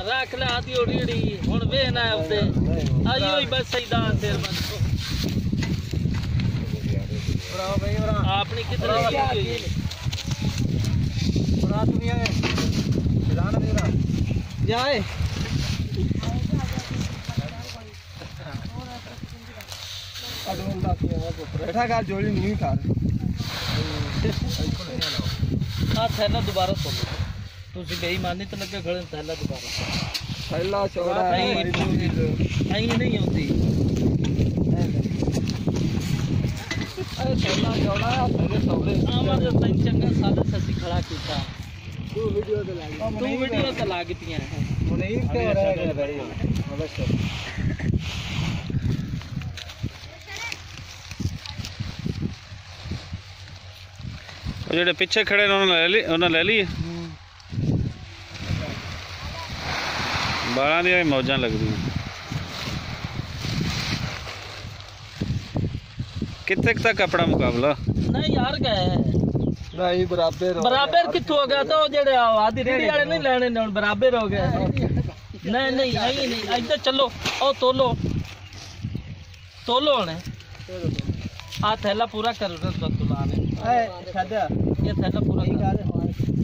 रख ले आधी ओड़ी हुन वेना है उते आइयो ही बस सही दान देर बस ब्राओ भाई ब्रा आपने किधर ब्रा तुम ये जाना मेरा जाए बैठा कर जोड़ी नहीं कर हां थैला दोबारा खोल तुसी बेईमानी तो लगे खड़े थैला दोबारा थैला चौड़ा है आई नहीं होती अरे थैला चौड़ा है थैले सौरे हमारे सही चंगा सादा ससी खड़ा कीता तू वीडियो तो लागतियां हैं नहीं के रह गए भाई अवश्य जेडे पिछे खड़े उन्होंने ले ली बाला दी मौजा लगदी कितने तक अपना मुकाबला नहीं यार गए नहीं बराबर कितों हो गया तो जेडे आधी रेडी वाले नहीं लेने ने बराबर हो गया नहीं नहीं आई नहीं इधर चलो ओ तोलो ने आ थैला पूरा कर तुलाने ये थैला पूरा कर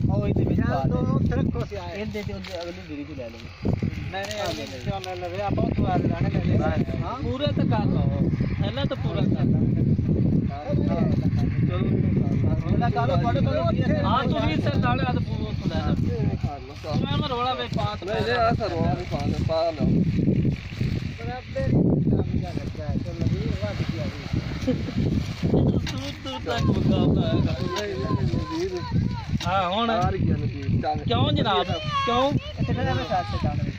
ओ इधर बिछा दो ट्रक को से आए इन दे अगली गिरी भी ले लेंगे नहीं चल ले आप तो आ जाने ले हां पूरे तो कर लो थैला तो पूरा कर थैला कालो पड़े तो हां तू भी से डाले आ तो पूरा तो ले मैं रोड़ा में पात ले ले आ सर रोड़ा में पा लो बराबर काम जा रहा है तो लगी हुआ दिया तू तक मुकाबला है हाँ हुन क्यों जनाब क्यों कितने में साथ से जाना है